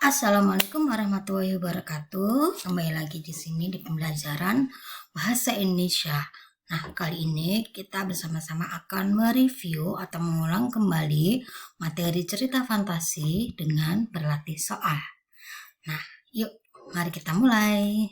Assalamualaikum warahmatullahi wabarakatuh. Kembali lagi di sini di pembelajaran bahasa Indonesia. Nah, kali ini kita bersama-sama akan mereview atau mengulang kembali materi cerita fantasi dengan berlatih soal. Nah, yuk, mari kita mulai.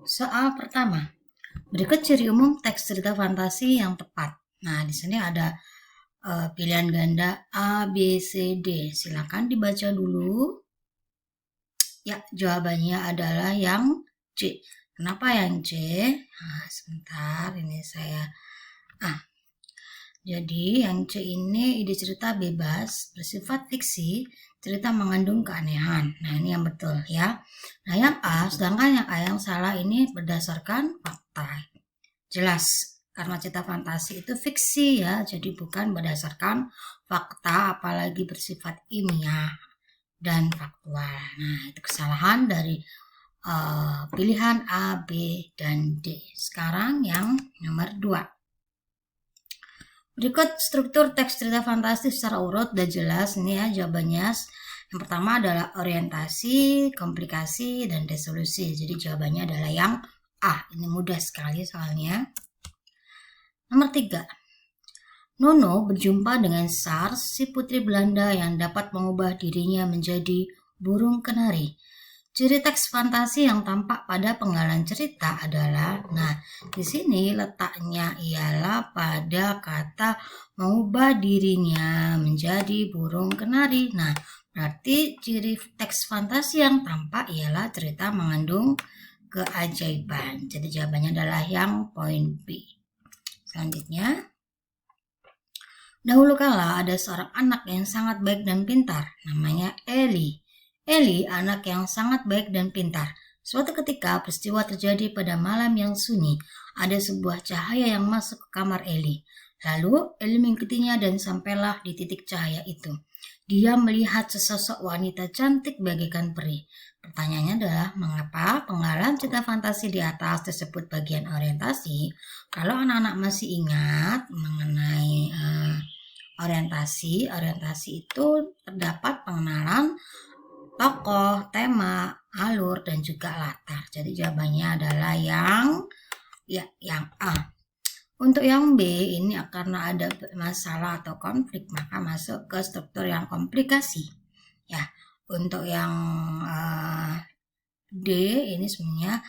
Soal pertama. Berikut ciri umum teks cerita fantasi yang tepat. Nah, di sini ada pilihan ganda A, B, C, D. Silakan dibaca dulu. Ya, jawabannya adalah yang C. Kenapa yang C? Nah, sebentar, ini saya... Jadi yang C ini ide cerita bebas, bersifat fiksi, cerita mengandung keanehan. Nah, ini yang betul ya. Nah, yang A, sedangkan yang A yang salah ini berdasarkan fakta. Jelas, karena cerita fantasi itu fiksi ya, jadi bukan berdasarkan fakta, apalagi bersifat ilmiah dan faktual. Nah, itu kesalahan dari pilihan A, B, dan D. Sekarang yang nomor 2. Berikut struktur teks cerita fantasi secara urut dan jelas. Ini ya jawabannya. Yang pertama adalah orientasi, komplikasi, dan resolusi. Jadi jawabannya adalah yang A. Ini mudah sekali soalnya. Nomor 3. Nono berjumpa dengan Sars, si putri Belanda yang dapat mengubah dirinya menjadi burung kenari. Ciri teks fantasi yang tampak pada penggalan cerita adalah, nah di sini letaknya ialah pada kata mengubah dirinya menjadi burung kenari. Nah, berarti ciri teks fantasi yang tampak ialah cerita mengandung keajaiban. Jadi jawabannya adalah yang poin B. Selanjutnya, dahulu kala ada seorang anak yang sangat baik dan pintar, namanya Eli. Eli, anak yang sangat baik dan pintar. Suatu ketika peristiwa terjadi pada malam yang sunyi. Ada sebuah cahaya yang masuk ke kamar Eli. Lalu Eli mengikutinya dan sampailah di titik cahaya itu. Dia melihat sesosok wanita cantik bagaikan peri. Pertanyaannya adalah mengapa penggalan cerita fantasi di atas tersebut bagian orientasi? Kalau anak-anak masih ingat mengenai orientasi itu terdapat pengenalan tokoh, tema, alur, dan juga latar. Jadi jawabannya adalah yang A. Untuk yang B ini karena ada masalah atau konflik maka masuk ke struktur yang komplikasi. Ya, untuk yang D ini sebenarnya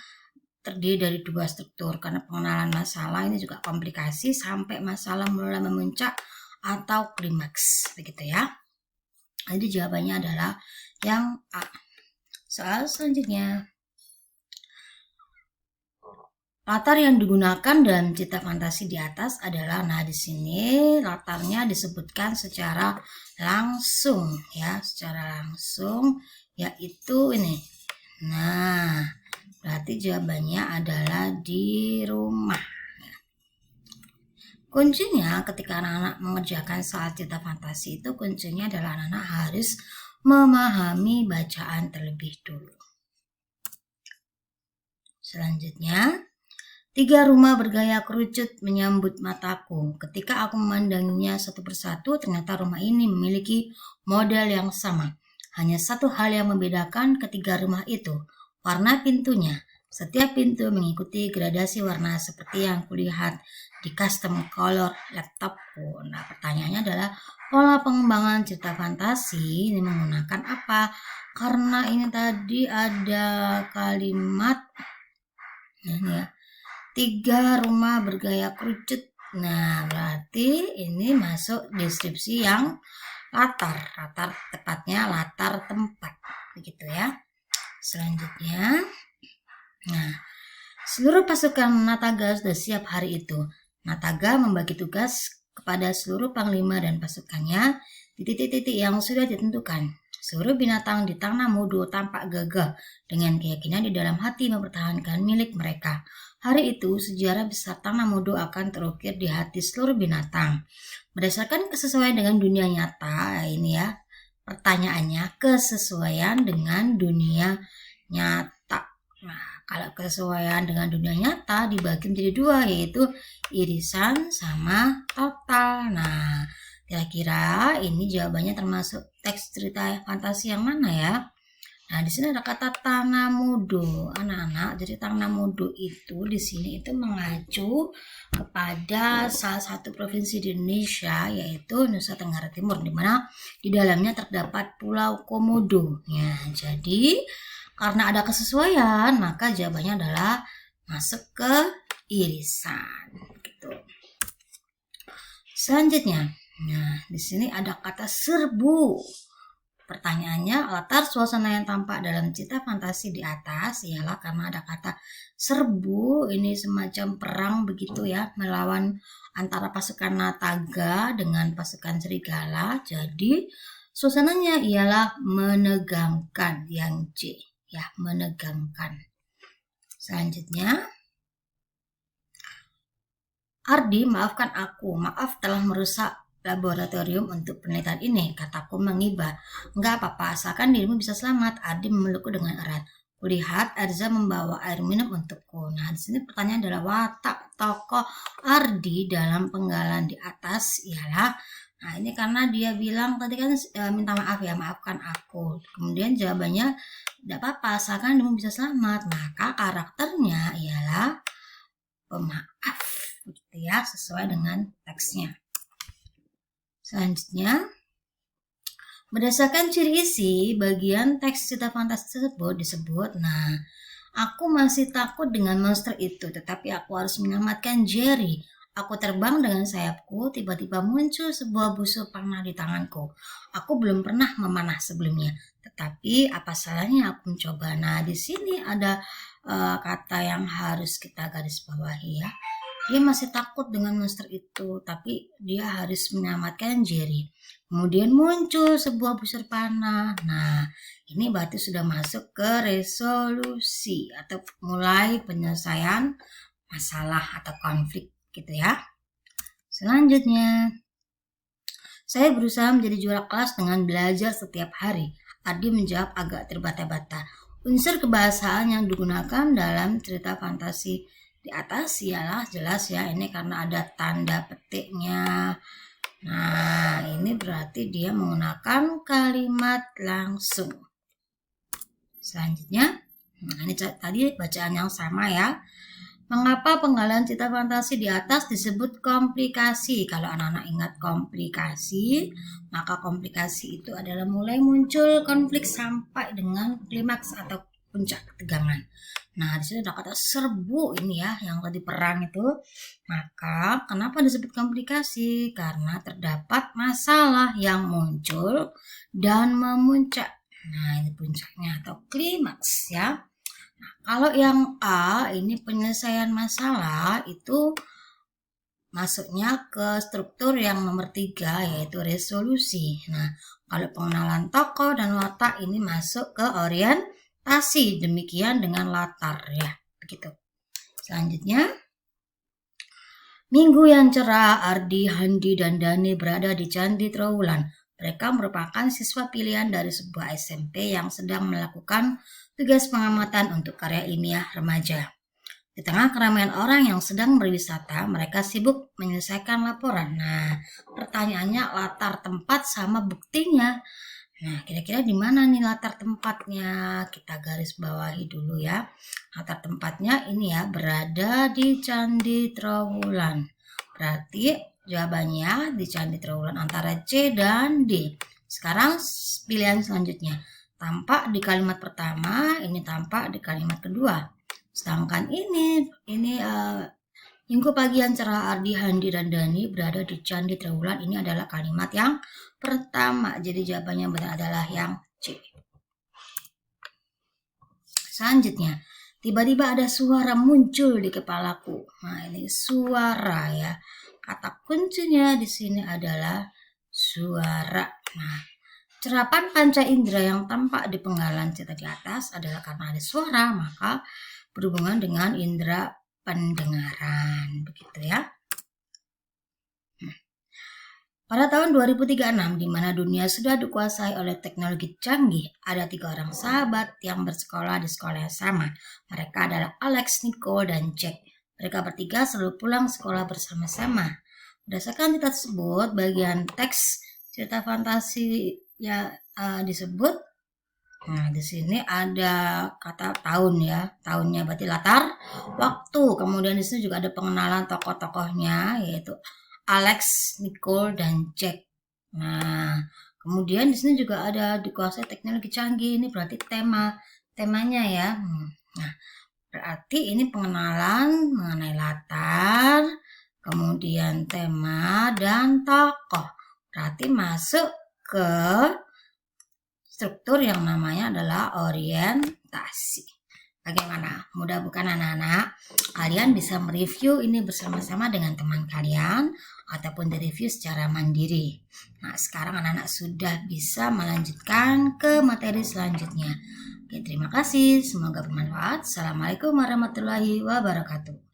terdiri dari 2 struktur karena pengenalan masalah ini juga komplikasi sampai masalah mulai memuncak atau klimaks, begitu ya. Jadi jawabannya adalah yang A. Soal selanjutnya. Latar yang digunakan dalam cerita fantasi di atas adalah, nah di sini latarnya disebutkan secara langsung ya, yaitu ini. Nah, berarti jawabannya adalah di rumah. Kuncinya ketika anak-anak mengerjakan soal cerita fantasi itu kuncinya adalah anak-anak harus memahami bacaan terlebih dulu. Selanjutnya, 3 rumah bergaya kerucut menyambut mataku. Ketika aku memandanginya satu persatu, ternyata rumah ini memiliki model yang sama. Hanya satu hal yang membedakan ketiga rumah itu, warna pintunya. Setiap pintu mengikuti gradasi warna seperti yang kulihat di custom color laptopku. Nah, pertanyaannya adalah pola pengembangan cerita fantasi ini menggunakan apa? Karena ini tadi ada kalimat ini ya, 3 rumah bergaya kerucut. Nah, berarti ini masuk deskripsi yang latar tepatnya latar tempat, begitu ya. Selanjutnya, nah, seluruh pasukan Nataga sudah siap hari itu. Nataga membagi tugas kepada seluruh panglima dan pasukannya di titik-titik yang sudah ditentukan. Seluruh binatang di Tanah Mudo tampak gagah dengan keyakinan di dalam hati mempertahankan milik mereka. Hari itu sejarah besar Tanah Mudo akan terukir di hati seluruh binatang. Berdasarkan kesesuaian dengan dunia nyata, ini ya pertanyaannya, kesesuaian dengan dunia nyata. Nah, kalau kesesuaian dengan dunia nyata dibagi menjadi 2, yaitu irisan sama total. Nah, Kira-kira ini jawabannya termasuk teks cerita fantasi yang mana ya? Nah, di sini ada kata Tanamudo, anak-anak. Jadi Tanamudo itu di sini itu mengacu kepada salah satu provinsi di Indonesia, yaitu Nusa Tenggara Timur, di mana di dalamnya terdapat Pulau Komodo. Ya, jadi karena ada kesesuaian, maka jawabannya adalah masuk ke irisan. Gitu. Selanjutnya, nah di sini ada kata serbu. Pertanyaannya, latar suasana yang tampak dalam cerita fantasi di atas ialah karena ada kata serbu, ini semacam perang begitu ya, melawan antara pasukan Nataga dengan pasukan Serigala. Jadi suasananya ialah menegangkan, yang C ya, menegangkan. Selanjutnya, Ardi, maafkan aku, maaf telah merusak laboratorium untuk penelitian ini, kataku mengibah. Enggak apa-apa, asalkan dirimu bisa selamat. Ardi memelukku dengan erat. Kulihat Erza membawa air minum untukku. Nah, di sini pertanyaan adalah watak tokoh Ardi dalam penggalan di atas ialah, nah ini karena dia bilang tadi kan minta maaf ya, maafkan aku. Kemudian jawabannya tidak apa-apa, asalkan dirimu bisa selamat. Maka karakternya ialah pemaaf, gitu ya, sesuai dengan teksnya. Selanjutnya, berdasarkan ciri isi, bagian teks cerita fantasi tersebut disebut, nah, aku masih takut dengan monster itu, tetapi aku harus menyelamatkan Jerry. Aku terbang dengan sayapku, tiba-tiba muncul sebuah busur panah di tanganku. Aku belum pernah memanah sebelumnya, tetapi apa salahnya aku mencoba. Nah, di sini ada kata yang harus kita garis bawahi ya. Dia masih takut dengan monster itu, tapi dia harus menyelamatkan Jerry. Kemudian muncul sebuah busur panah. Nah, ini berarti sudah masuk ke resolusi atau mulai penyelesaian masalah atau konflik gitu ya. Selanjutnya, saya berusaha menjadi juara kelas dengan belajar setiap hari. Ardi menjawab agak terbata-bata. Unsur kebahasaan yang digunakan dalam cerita fantasi di atas ialah jelas ya, ini karena ada tanda petiknya. Nah, ini berarti dia menggunakan kalimat langsung. Selanjutnya, nah ini tadi bacaan yang sama ya. Mengapa penggalan cerita fantasi di atas disebut komplikasi? Kalau anak-anak ingat komplikasi, maka komplikasi itu adalah mulai muncul konflik sampai dengan klimaks atau puncak ketegangan. Nah, di sini ada kata serbu ini ya, yang tadi perang itu. Maka, kenapa disebut komplikasi? Karena terdapat masalah yang muncul dan memuncak. Nah, ini puncaknya atau klimaks ya. Nah, kalau yang A, ini penyelesaian masalah itu masuknya ke struktur yang nomor 3, yaitu resolusi. Nah, kalau pengenalan tokoh dan watak ini masuk ke orientasi, demikian dengan latar ya, begitu. Selanjutnya, minggu yang cerah, Ardi, Handi, dan Dani berada di Candi Trowulan. Mereka merupakan siswa pilihan dari sebuah SMP yang sedang melakukan tugas pengamatan untuk karya ilmiah remaja. Di tengah keramaian orang yang sedang berwisata, mereka sibuk menyelesaikan laporan. Nah, pertanyaannya latar tempat sama buktinya. Nah, kira-kira di mana nih latar tempatnya? Kita garis bawahi dulu ya. Latar tempatnya ini ya, berada di Candi Trowulan. Berarti jawabannya di Candi Trowulan antara C dan D. Sekarang pilihan selanjutnya. Tampak di kalimat pertama, ini tampak di kalimat kedua. Sedangkan ini minggu pagi yang cerah, Ardi, Handi, dan Dani berada di Candi Trowulan. Ini adalah kalimat yang pertama. Jadi jawabannya benar adalah yang C. Selanjutnya, tiba-tiba ada suara muncul di kepalaku. Nah, ini suara ya. Kata kuncinya di sini adalah suara. Nah, cerapan panca indera yang tampak di penggalan cerita di atas adalah karena ada suara, maka berhubungan dengan indera pendengaran, begitu ya. Pada tahun 2036, di mana dunia sudah dikuasai oleh teknologi canggih, ada 3 orang sahabat yang bersekolah di sekolah yang sama. Mereka adalah Alex, Nico, dan Jack. Mereka bertiga selalu pulang sekolah bersama-sama. Berdasarkan cerita tersebut, bagian teks cerita fantasi ya disebut. Nah, di sini ada kata tahun ya. Tahunnya berarti latar waktu. Kemudian di sini juga ada pengenalan tokoh-tokohnya, yaitu Alex, Nicole, dan Jack. Nah, kemudian di sini juga ada dikuasai teknologi canggih. Ini berarti temanya ya. Nah, berarti ini pengenalan mengenai latar, kemudian tema dan tokoh. Berarti masuk ke struktur yang namanya adalah orientasi. Bagaimana? Mudah bukan anak-anak? Kalian bisa mereview ini bersama-sama dengan teman kalian ataupun direview secara mandiri. Nah, sekarang anak-anak sudah bisa melanjutkan ke materi selanjutnya. Oke, terima kasih. Semoga bermanfaat. Assalamualaikum warahmatullahi wabarakatuh.